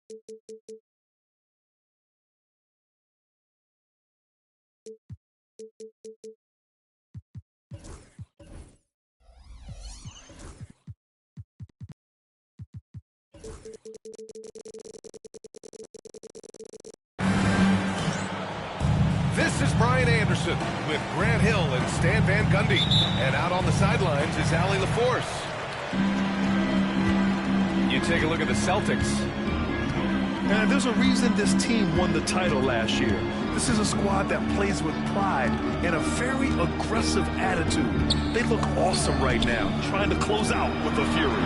This is Brian Anderson with Grant Hill and Stan Van Gundy. And out on the sidelines is Allie LaForce. You take a look at the Celtics. And there's a reason this team won the title last year. This is a squad that plays with pride and a very aggressive attitude. They look awesome right now, trying to close out with a fury.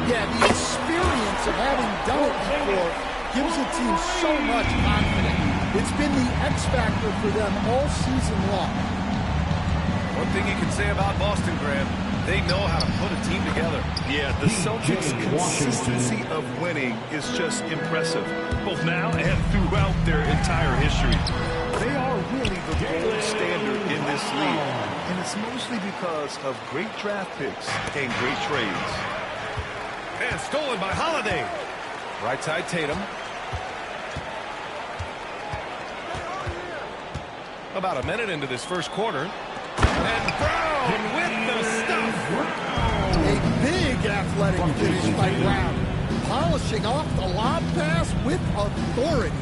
Yeah, the experience of having done it before gives the team so much confidence. It's been the X factor for them all season long. One thing you can say about Boston, Grant, they know how to put a team together. Yeah, the Celtics' consistency of winning is just impressive, both now and throughout their entire history. They are really the gold standard in this league, and it's mostly because of great draft picks and great trades. And stolen by Holiday. Right side Tatum. About a minute into this first quarter. And Brown with the stuff. A big athletic finish by Brown. Polishing off the lob pass with authority.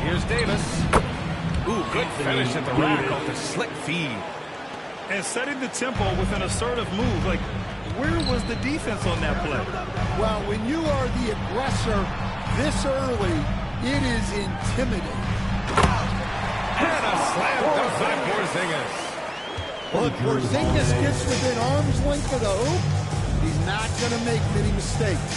Here's Davis. Ooh, good finish at the rack off the slick feed. And setting the tempo with an assertive move. Like, where was the defense on that play? Well, when you are the aggressor this early, it is intimidating. And a slam dunk by Porzingis. Look, Porzingis gets within arm's length of the hoop. He's not going to make many mistakes.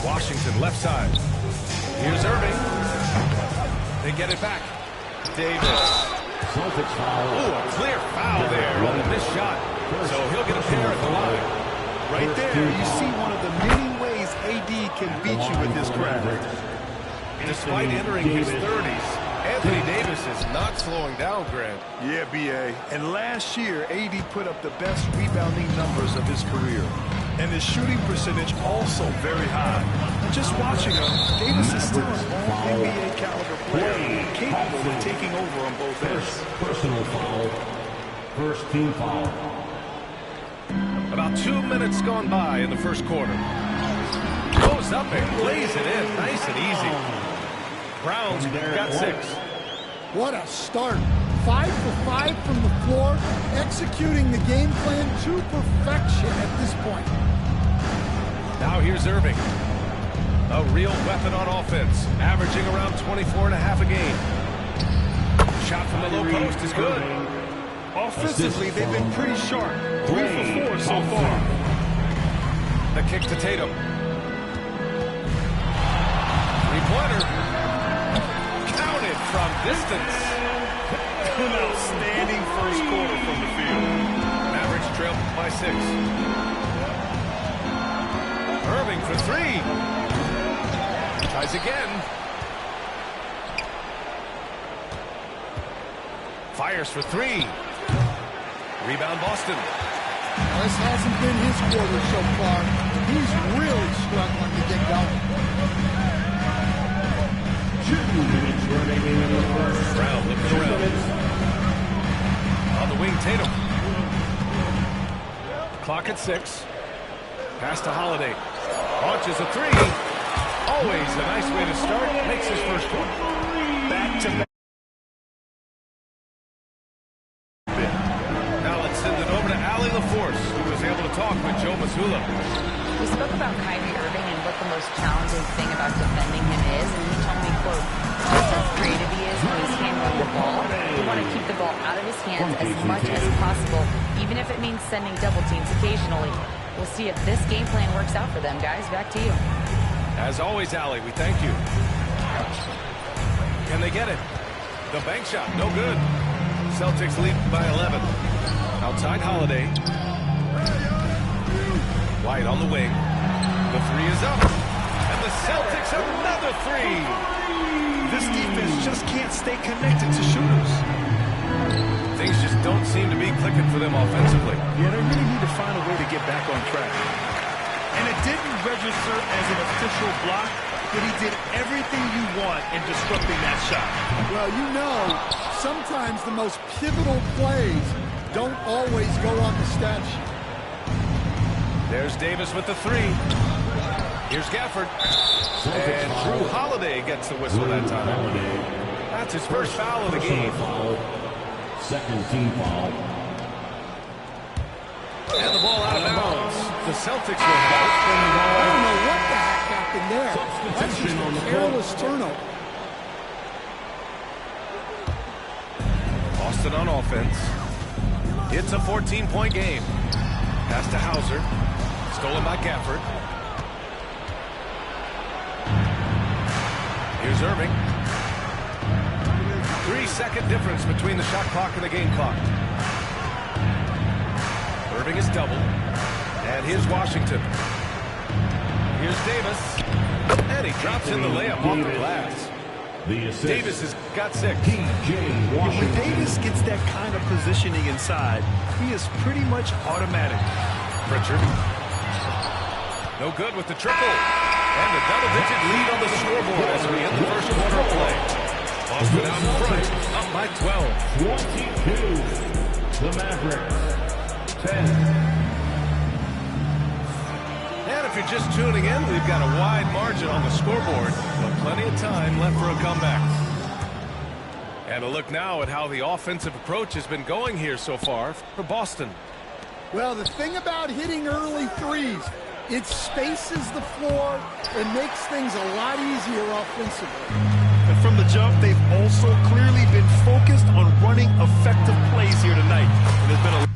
Washington left side. Here's Irving. They get it back. Davis. Celtics foul. Ooh, a clear foul there on the missed shot. So he'll get a pair at the line. Right there, you see one of the many ways AD can beat you with his craft. Despite entering his 30s, Anthony Davis is not slowing down, Grant. Yeah, B.A. And last year, AD put up the best rebounding numbers of his career. And his shooting percentage also very high. And just watching him, Davis is still an all-NBA caliber player, capable of taking over on both ends. Personal foul. First team foul. About 2 minutes gone by in the first quarter. Goes up and lays it in, nice and easy. Brown's got 6. What a start. 5 for 5 from the floor, executing the game plan to perfection at this point. Now here's Irving. A real weapon on offense, averaging around 24.5 a game. Shot from the low post is good. Offensively, they've been pretty sharp. 3 for 4 so far. The kick to Tatum. Three-pointer. Counted from distance. An outstanding first quarter from the field. Mavericks trail by 6. Irving for 3. Tries again. Fires for 3. Rebound Boston. This hasn't been his quarter so far. He's really struggling to get going. 2 minutes remaining in the first. Brown looking around. On the wing, Tatum. Clock at 6. Pass to Holiday. Launches a 3. Always a nice way to start. Makes his first one. Back to back. Now let's send it over to Allie LaForce, who was able to talk with Joe Mazzulla. We spoke about Kyrie Irving and what the most challenging thing about defending him is, and he told me, quote, just how creative he is when he's handling the ball. We want to keep the ball out of his hands as much as possible, even if it means sending double teams occasionally. We'll see if this game plan works out for them, guys. Back to you. As always, Allie, we thank you. Can they get it? The bank shot, no good. Celtics lead by 11. Outside Holiday. White on the wing. The 3 is up. And the Celtics another 3. This defense just can't stay connected to shooters. things just don't seem to be clicking for them offensively. Yeah, they really need to find a way to get back on track. And it didn't register as an official block, but he did everything you want in disrupting that shot. Well, you know, sometimes the most pivotal plays don't always go on the stat sheet. There's Davis with the three. Here's Gafford. And Drew Holiday gets the whistle that time. That's his first foul of the game. Second team foul. And the ball out of bounds. The Celtics will have it. I don't know what the heck happened there. That's just a careless turnover. Boston on offense. It's a 14-point game. Pass to Hauser. Stolen by Gafford. Here's Irving. 3-second difference between the shot clock and the game clock. Irving is doubled. And here's Washington. Here's Davis. And he drops in the layup off the glass. Davis has got 6. When Davis gets that kind of positioning inside, he is pretty much automatic. Pritchard. No good with the triple. And a double-digit lead on the scoreboard as we end the first quarter of play. Boston out in front, up by 12. 22. The Mavericks. 10. And if you're just tuning in, we've got a wide margin on the scoreboard, but plenty of time left for a comeback. And a look now at how the offensive approach has been going here so far for Boston. Well, the thing about hitting early threes, it spaces the floor and makes things a lot easier offensively. And from the jump, they've also clearly been focused on running effective plays here tonight. And there's been a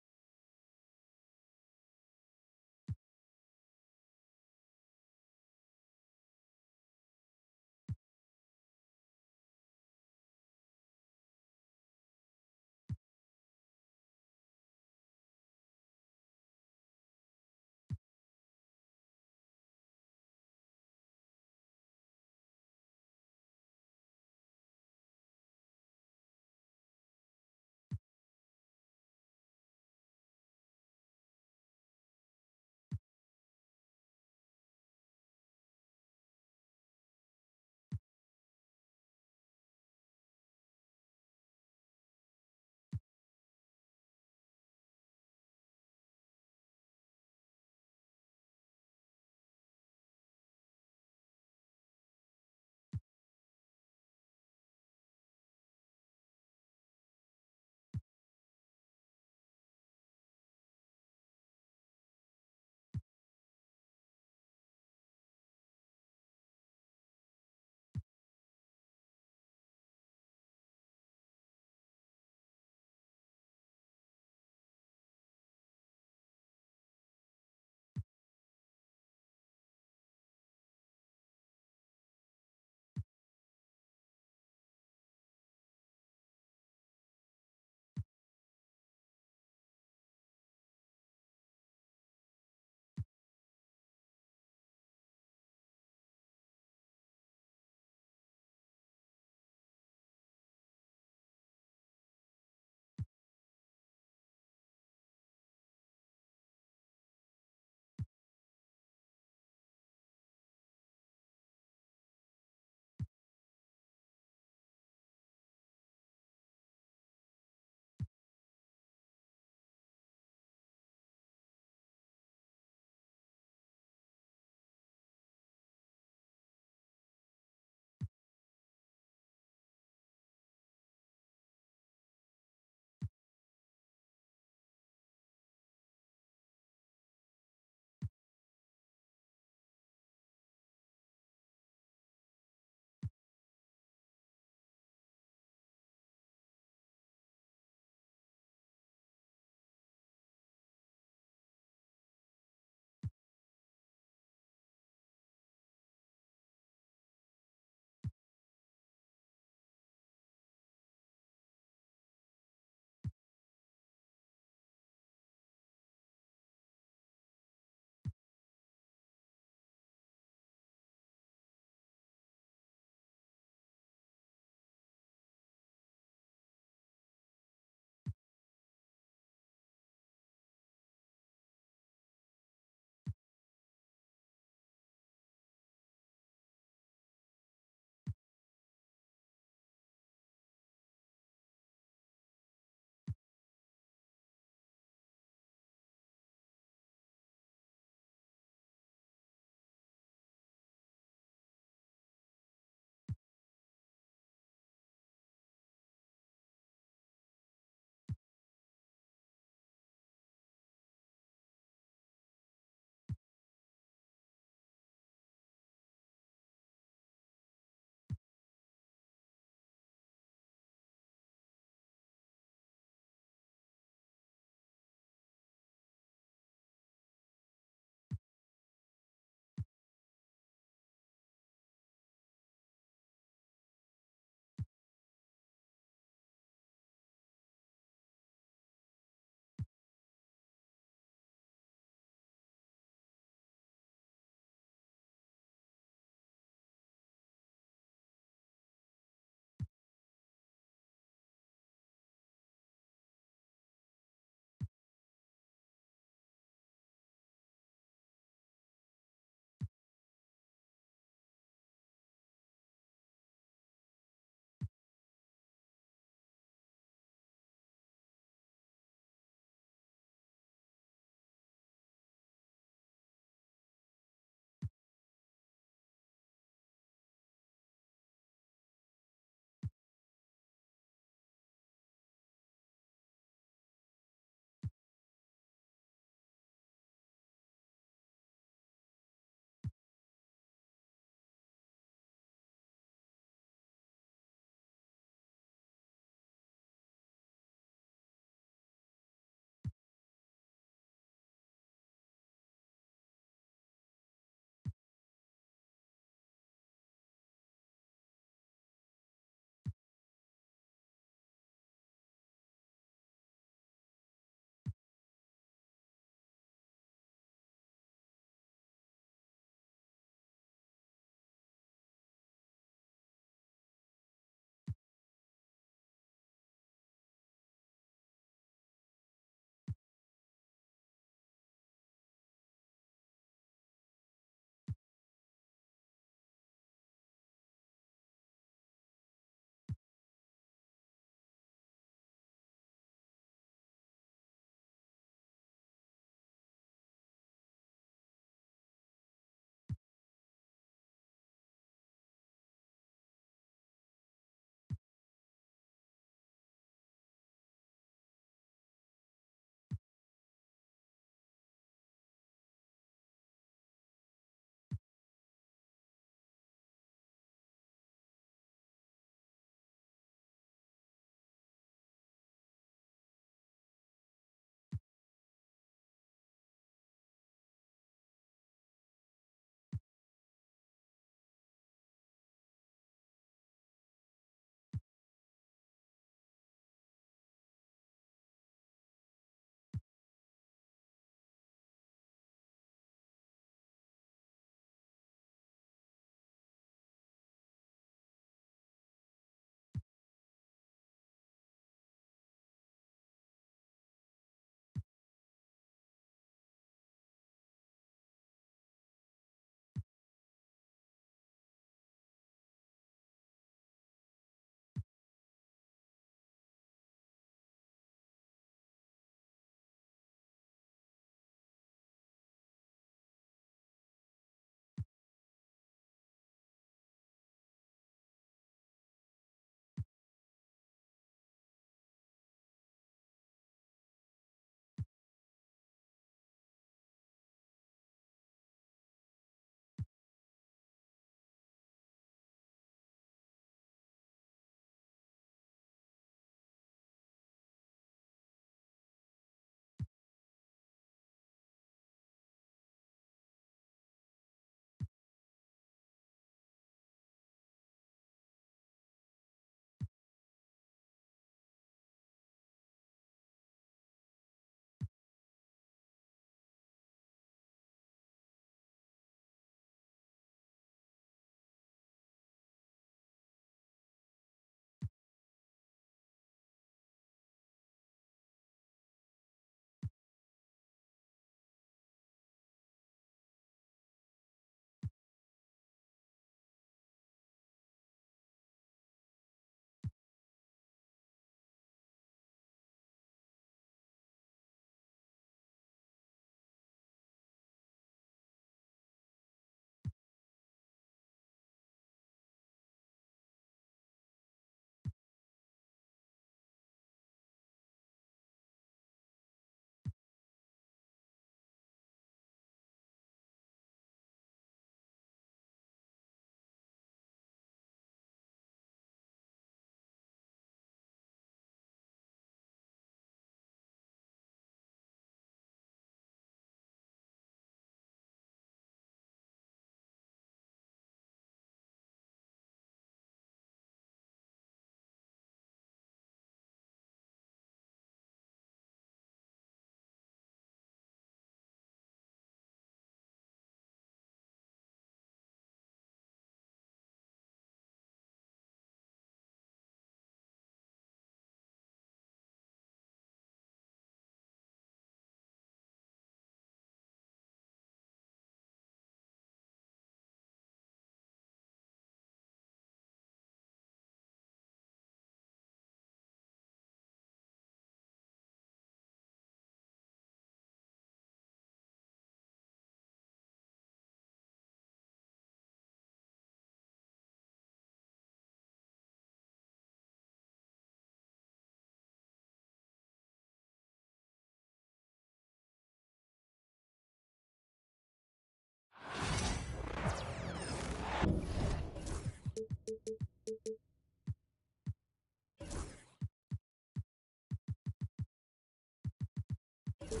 I'm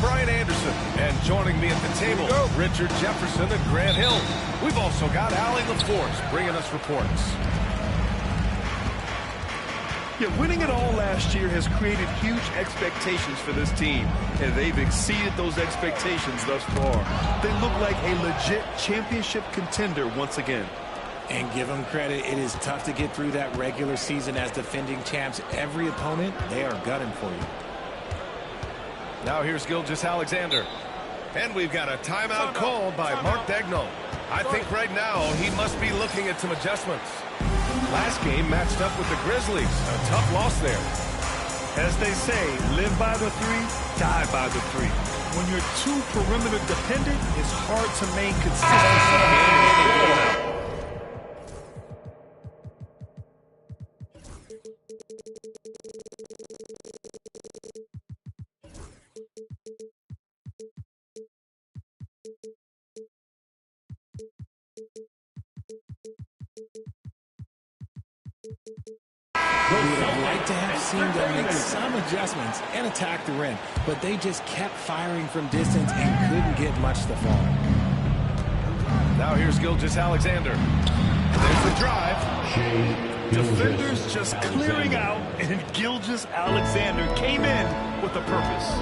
Brian Anderson, and joining me at the table, Richard Jefferson and Grant Hill. We've also got Allie LaForce bringing us reports. Yeah, winning it all last year has created huge expectations for this team, and they've exceeded those expectations thus far. They look like a legit championship contender once again. And give them credit, it is tough to get through that regular season as defending champs. Every opponent, they are gunning for you. Now here's Gilgeous-Alexander. And we've got a timeout called by Mark Daigneault. I think right now he must be looking at some adjustments. Last game matched up with the Grizzlies. A tough loss there. As they say, live by the three, die by the three. When you're too perimeter dependent, it's hard to maintain consistency. We would have liked to have seen them make some adjustments and attack the rim, but they just kept firing from distance and couldn't get much to fall. Now here's Gilgeous-Alexander. There's the drive. Defenders just clearing out, and Gilgeous-Alexander came in with a purpose.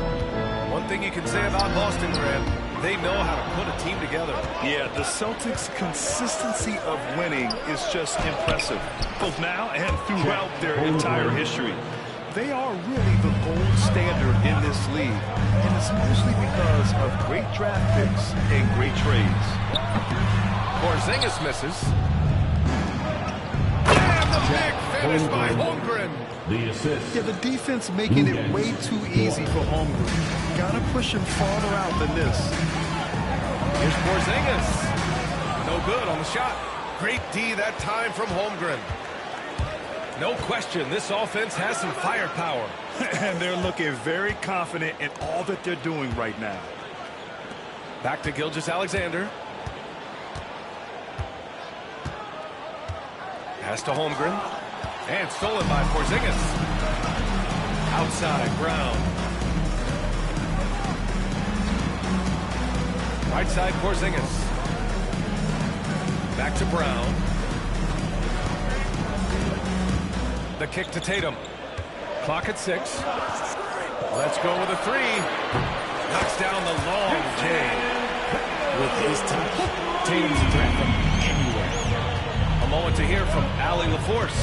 One thing you can say about Boston, Grant, they know how to put a team together. Yeah, the Celtics' consistency of winning is just impressive, both now and throughout their entire history. They are really the gold standard in this league, and it's mostly because of great draft picks and great trades. Porzingis misses. And the big finish by Holmgren. The assist. Yeah, the defense making it way too easy for Holmgren. Gotta push him farther out than this. Here's Porzingis. No good on the shot. Great D that time from Holmgren. No question, this offense has some firepower. And they're looking very confident in all that they're doing right now. Back to Gilgeous-Alexander. Pass to Holmgren. And stolen by Porzingis. Outside, Brown. Right side, Porzingis. Back to Brown. The kick to Tatum. Clock at 6. Let's go with a 3. Knocks down the long J. With his touch, Tatum's a threat from anywhere. A moment to hear from Allie LaForce.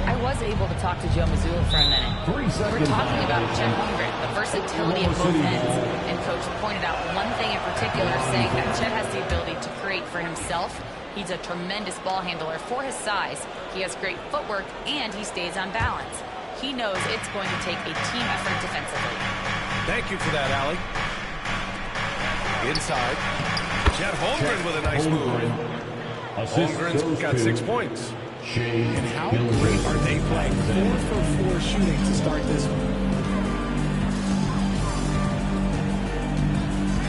I was able to talk to Joe Mazzulla for a minute. We're talking about Chet Holmgren, the versatility of both ends. And Coach pointed out one thing in particular, saying that Chet has the ability to create for himself. He's a tremendous ball handler for his size. He has great footwork, and he stays on balance. He knows it's going to take a team effort defensively. Thank you for that, Allie. Inside. Chet Holmgren with a nice move. Holmgren's got 6 points. And how great are they playing? 4 for 4 shooting to start this one.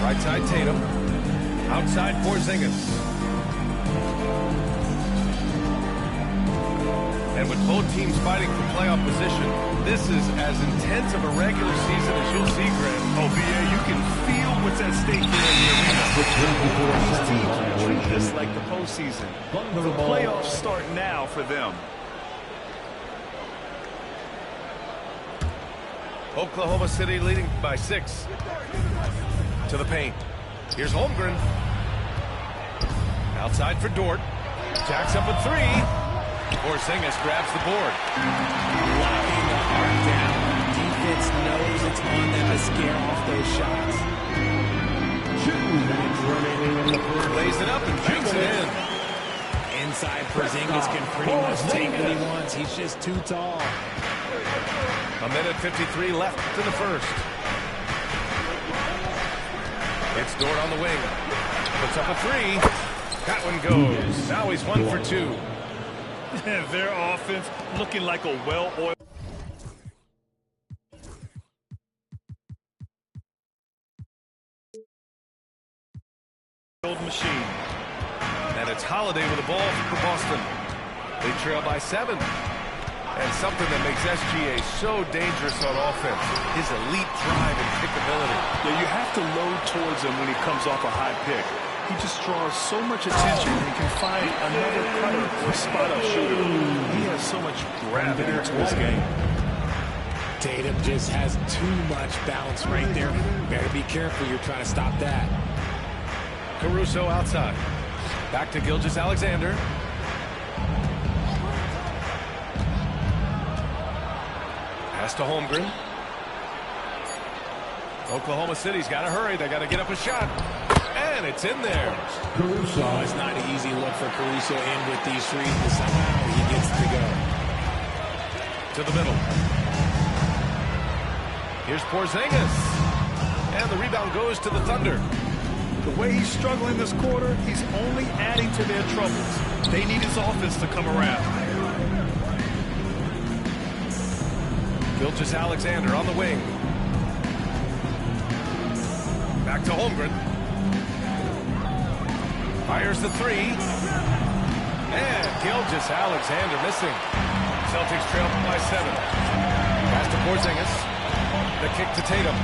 Right side, Tatum. Outside, Porzingis. And with both teams fighting for playoff position, this is as intense of a regular season as you'll see, Grant. Oh, BA, you can feel what's at stake here in the arena. These teams treat this like the postseason. The playoffs start now for them. Oklahoma City leading by 6. To the paint. Here's Holmgren. Outside for Dort. Jacks up a 3. Porzingis grabs the board. Locking the arc down. Defense knows it's on them to scare off those shots. 2 minutes remaining in the first. Lays it up and banks it in. Inside, Porzingis can pretty much take what he wants. He's just too tall. A minute 53 left in the first. It's Dort on the wing. Puts up a 3. That one goes. Now he's 1 for 2. Their offense looking like a well-oiled. well-oiled machine. And it's Holiday with the ball for Boston. They trail by 7. And something that makes SGA so dangerous on offense, his elite drive and kick ability. Yeah, you have to load towards him when he comes off a high pick. He just draws so much attention and can find another cutter or spot-up shooter. He has so much gravity to his game. Tatum just has too much bounce right there. Better be careful. You're trying to stop that. Caruso outside. Back to Gilgeous-Alexander. Pass to Holmgren. Oklahoma City's got to hurry. They got to get up a shot. And it's in there. Caruso. Oh, it's not an easy look for Caruso in with these threes, but somehow he gets to go. To the middle. Here's Porzingis. And the rebound goes to the Thunder. The way he's struggling this quarter, he's only adding to their troubles. They need his offense to come around. Gilgeous-Alexander on the wing. Back to Holmgren. Fires the 3. And Gilgeous-Alexander missing. Celtics trail by 7. Pass to Porzingis. The kick to Tatum.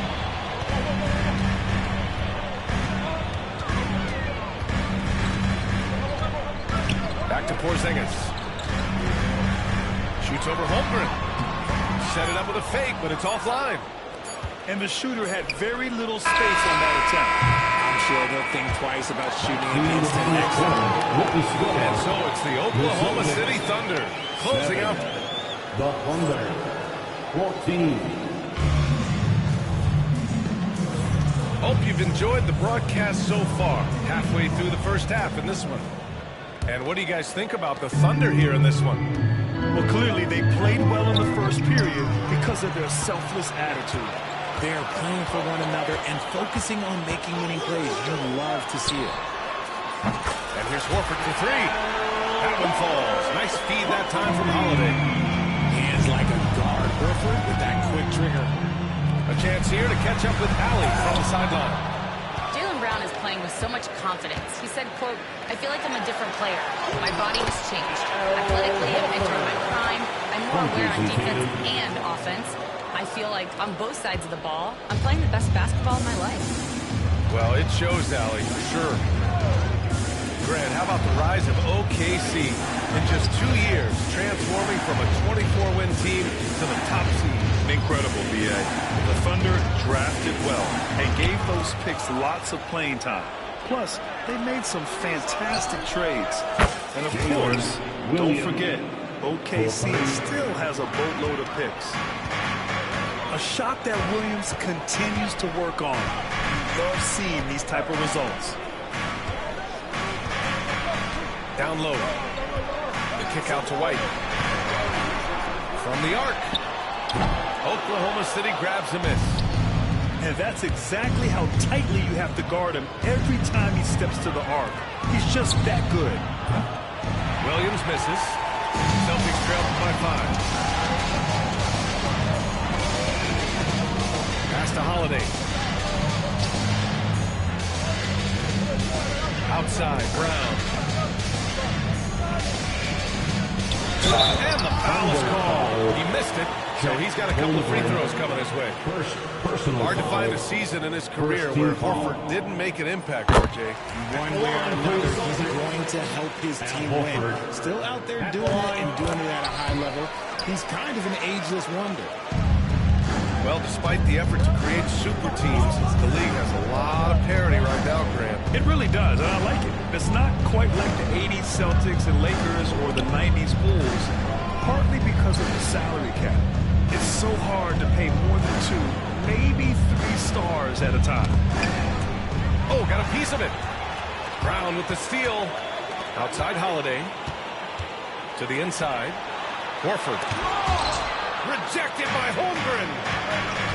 Back to Porzingis. Shoots over Holmgren. Set it up with a fake, but it's offline. And the shooter had very little space on that attempt. I'm sure they'll think twice about shooting against him next time. And so it's the Oklahoma City Thunder closing out. The Thunder, 14. Hope you've enjoyed the broadcast so far. Halfway through the first half in this one. And what do you guys think about the Thunder here in this one? Well, clearly they played well in the first period because of their selfless attitude. They're playing for one another and focusing on making winning plays. You love to see it. And here's Horford for 3. That one falls. Nice feed that time from Holiday. Hands like a guard. Horford with that quick trigger. A chance here to catch up with Allie from the sideline. Jaylen Brown is playing with so much confidence. He said, quote, "I feel like I'm a different player. My body has changed. Athletically, I'm entering my prime. I'm more aware on defense and offense. I feel like on both sides of the ball, I'm playing the best basketball of my life." Well, it shows, Allie, for sure. Grant, how about the rise of OKC in just 2 years, transforming from a 24-win team to the top seed? Incredible, B.A. The Thunder drafted well and gave those picks lots of playing time. Plus, they made some fantastic trades. And of course, don't forget, OKC still has a boatload of picks. A shot that Williams continues to work on. Love seeing these type of results. Down low. The kick out to White. From the arc. Oklahoma City grabs a miss. And that's exactly how tightly you have to guard him every time he steps to the arc. He's just that good. Williams misses. Celtics trail by 5. Pass to Holiday. Outside, Brown. And the foul is called. He missed it, so he's got a couple of free throws coming his way. Hard to find a season in his career where Horford didn't make an impact, RJ. One way or another, he's going to help his team win. Still out there doing it and doing it at a high level. He's kind of an ageless wonder. Well, despite the effort to create super teams, the league has a lot of parity right now, Graham. It really does, and I like it. It's not quite like the 80s Celtics and Lakers or the 90s Bulls, partly because of the salary cap. It's so hard to pay more than 2, maybe 3 stars at a time. Oh, got a piece of it. Brown with the steal. Outside Holiday. To the inside. Horford. Rejected by Holmgren.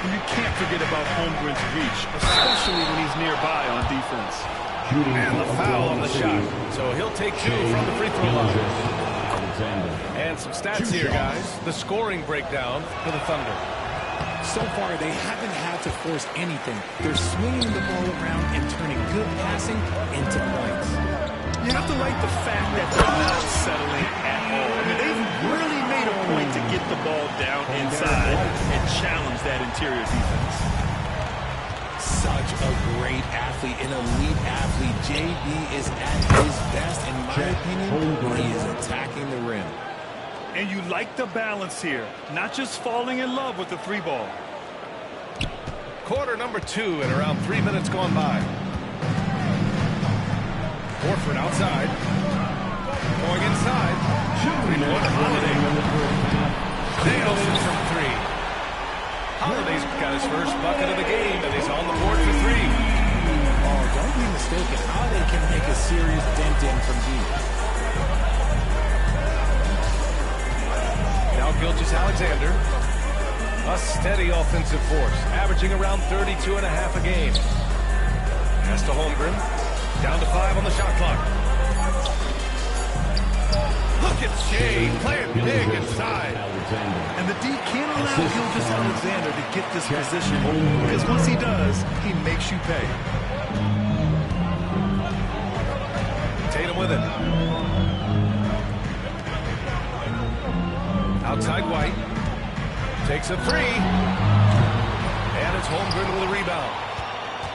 You can't forget about Holmgren's reach, especially when he's nearby on defense. And the foul on the shot. So he'll take 2 from the free throw line. And some stats here, guys. The scoring breakdown for the Thunder. So far, they haven't had to force anything. They're swinging the ball around and turning good passing into points. You have to like the fact that they're not settling at all. I mean, they've really made a point to get the ball down inside and challenge that interior defense. Such a great athlete, an elite athlete. JB is at his best, in my opinion, when he is attacking the rim. And you like the balance here, not just falling in love with the three ball. Quarter number 2 and around 3 minutes gone by. Horford outside. Going inside. Shooting one Holiday. Nails it from 3. Holiday's got his first bucket of the game, and he's on the board for 3. Oh, don't be mistaken. Holiday can make a serious dent in from deep. Now Gilgeous-Alexander. A steady offensive force, averaging around 32.5 a game. Pass to Holmgren. Down to 5 on the shot clock. Look at Shea playing big inside. And the D can't allow Gilgeous-Alexander to get this position, because once he does, he makes you pay. Tatum with it. Outside White. Takes a 3. And it's Holmgren with a rebound.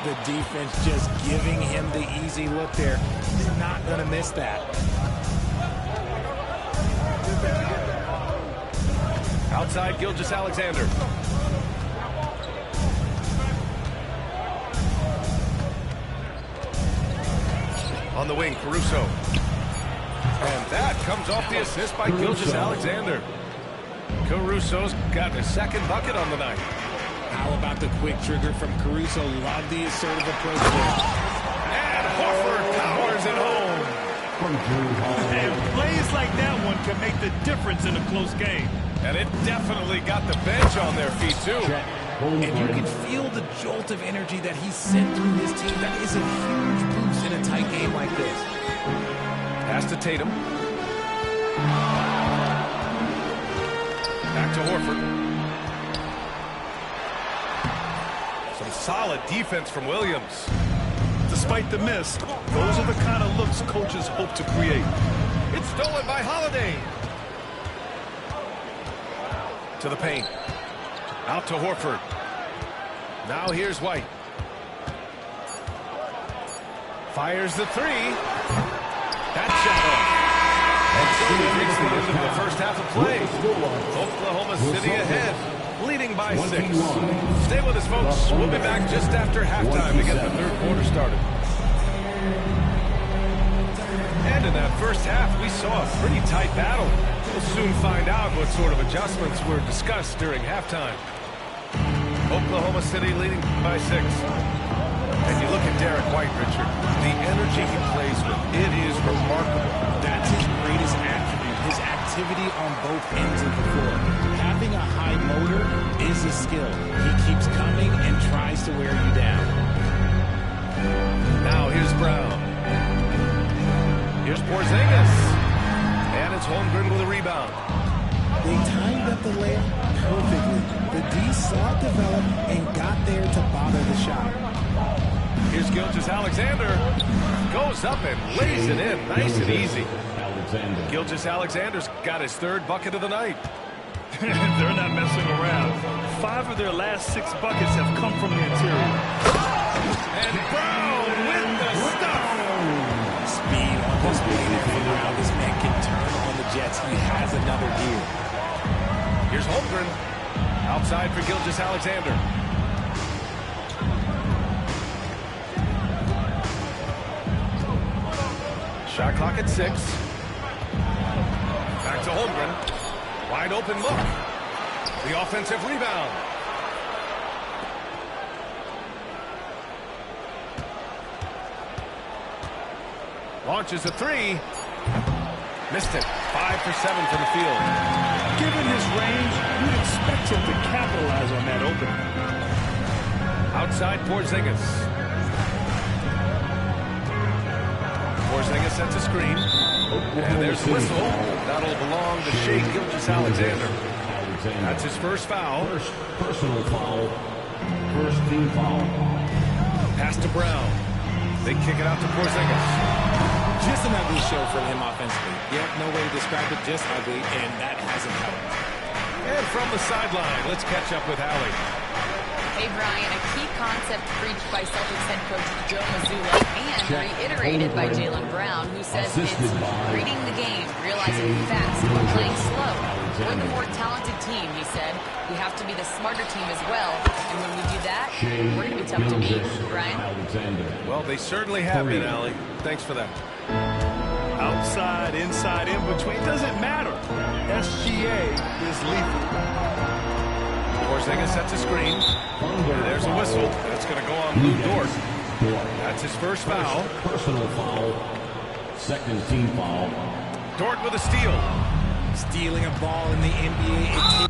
The defense just giving him the easy look there. He's not going to miss that. Outside Gilgeous-Alexander. On the wing, Caruso. And that comes off the assist by Gilgeous-Alexander. Caruso's got his second bucket on the night. How about the quick trigger from Caruso? Love the assertive approach there. And Horford powers it home. And plays like that one can make the difference in a close game. And it definitely got the bench on their feet, too. And you can feel the jolt of energy that he sent through his team. That is a huge boost in a tight game like this. Pass to Tatum. Back to Horford. Some solid defense from Williams. Despite the miss, those are the kind of looks coaches hope to create. It's stolen by Holiday. To the paint. Out to Horford. Now here's White. Fires the 3. That shot off. And so we reach the end of the first half of play. Oklahoma City ahead, leading by 6. Stay with us, folks. We'll be back just after halftime to get the third quarter started. And in that first half, we saw a pretty tight battle. We'll soon find out what sort of adjustments were discussed during halftime. Oklahoma City leading by 6. And you look at Derek White, Richard, the energy he plays with, it is remarkable. That's his greatest attribute, his activity on both ends of the floor. Having a high motor is a skill. He keeps coming and tries to wear you down. Now here's Brown. Here's Porzingis. And it's Holmgren with a rebound. They timed up the layup perfectly. The D saw it develop and got there to bother the shot. Here's Gilgeous-Alexander. Goes up and lays it in. Nice and easy. Gilgeous-Alexander's got his third bucket of the night. They're not messing around. 5 of their last 6 buckets have come from the interior. And Brown with the stuff. Speed on display to figure out this man can turn on the Jets. He has another gear. Here's Holmgren. Outside for Gilgeous-Alexander. Shot clock at 6. Back to Holmgren. Wide open look. The offensive rebound. Launches a 3. Missed it. 5 for 7 from the field. Given his range, you'd expect him to capitalize on that opening. Outside Porzingis. Porzingis sets a screen. And there's the whistle. That'll belong to Shea Gilgeous-Alexander. Alexander. That's his first foul. First personal foul. First team foul. Pass to Brown. They kick it out to Porzingis. Just an ugly show for him offensively. Yep, no way to describe it, just ugly, and that hasn't helped. And from the sideline, let's catch up with Allie. Hey, Brian, a key concept preached by Celtics head coach Joe Mazzulla and reiterated by Jaylen Brown, who says it's reading the game, realizing fast, but playing slow. We're the more talented team, he said. We have to be the smarter team as well. And when we do that, we're going to be tough to beat. Brian? Well, they certainly have been, Allie. Thanks for that. Outside, inside, in between, doesn't matter. SGA is lethal. Porzingis sets a screen. And there's a whistle. That's going to go on Lou Dort. That's his first foul. Personal foul. Second team foul. Dort with a steal. Stealing a ball in the NBA, it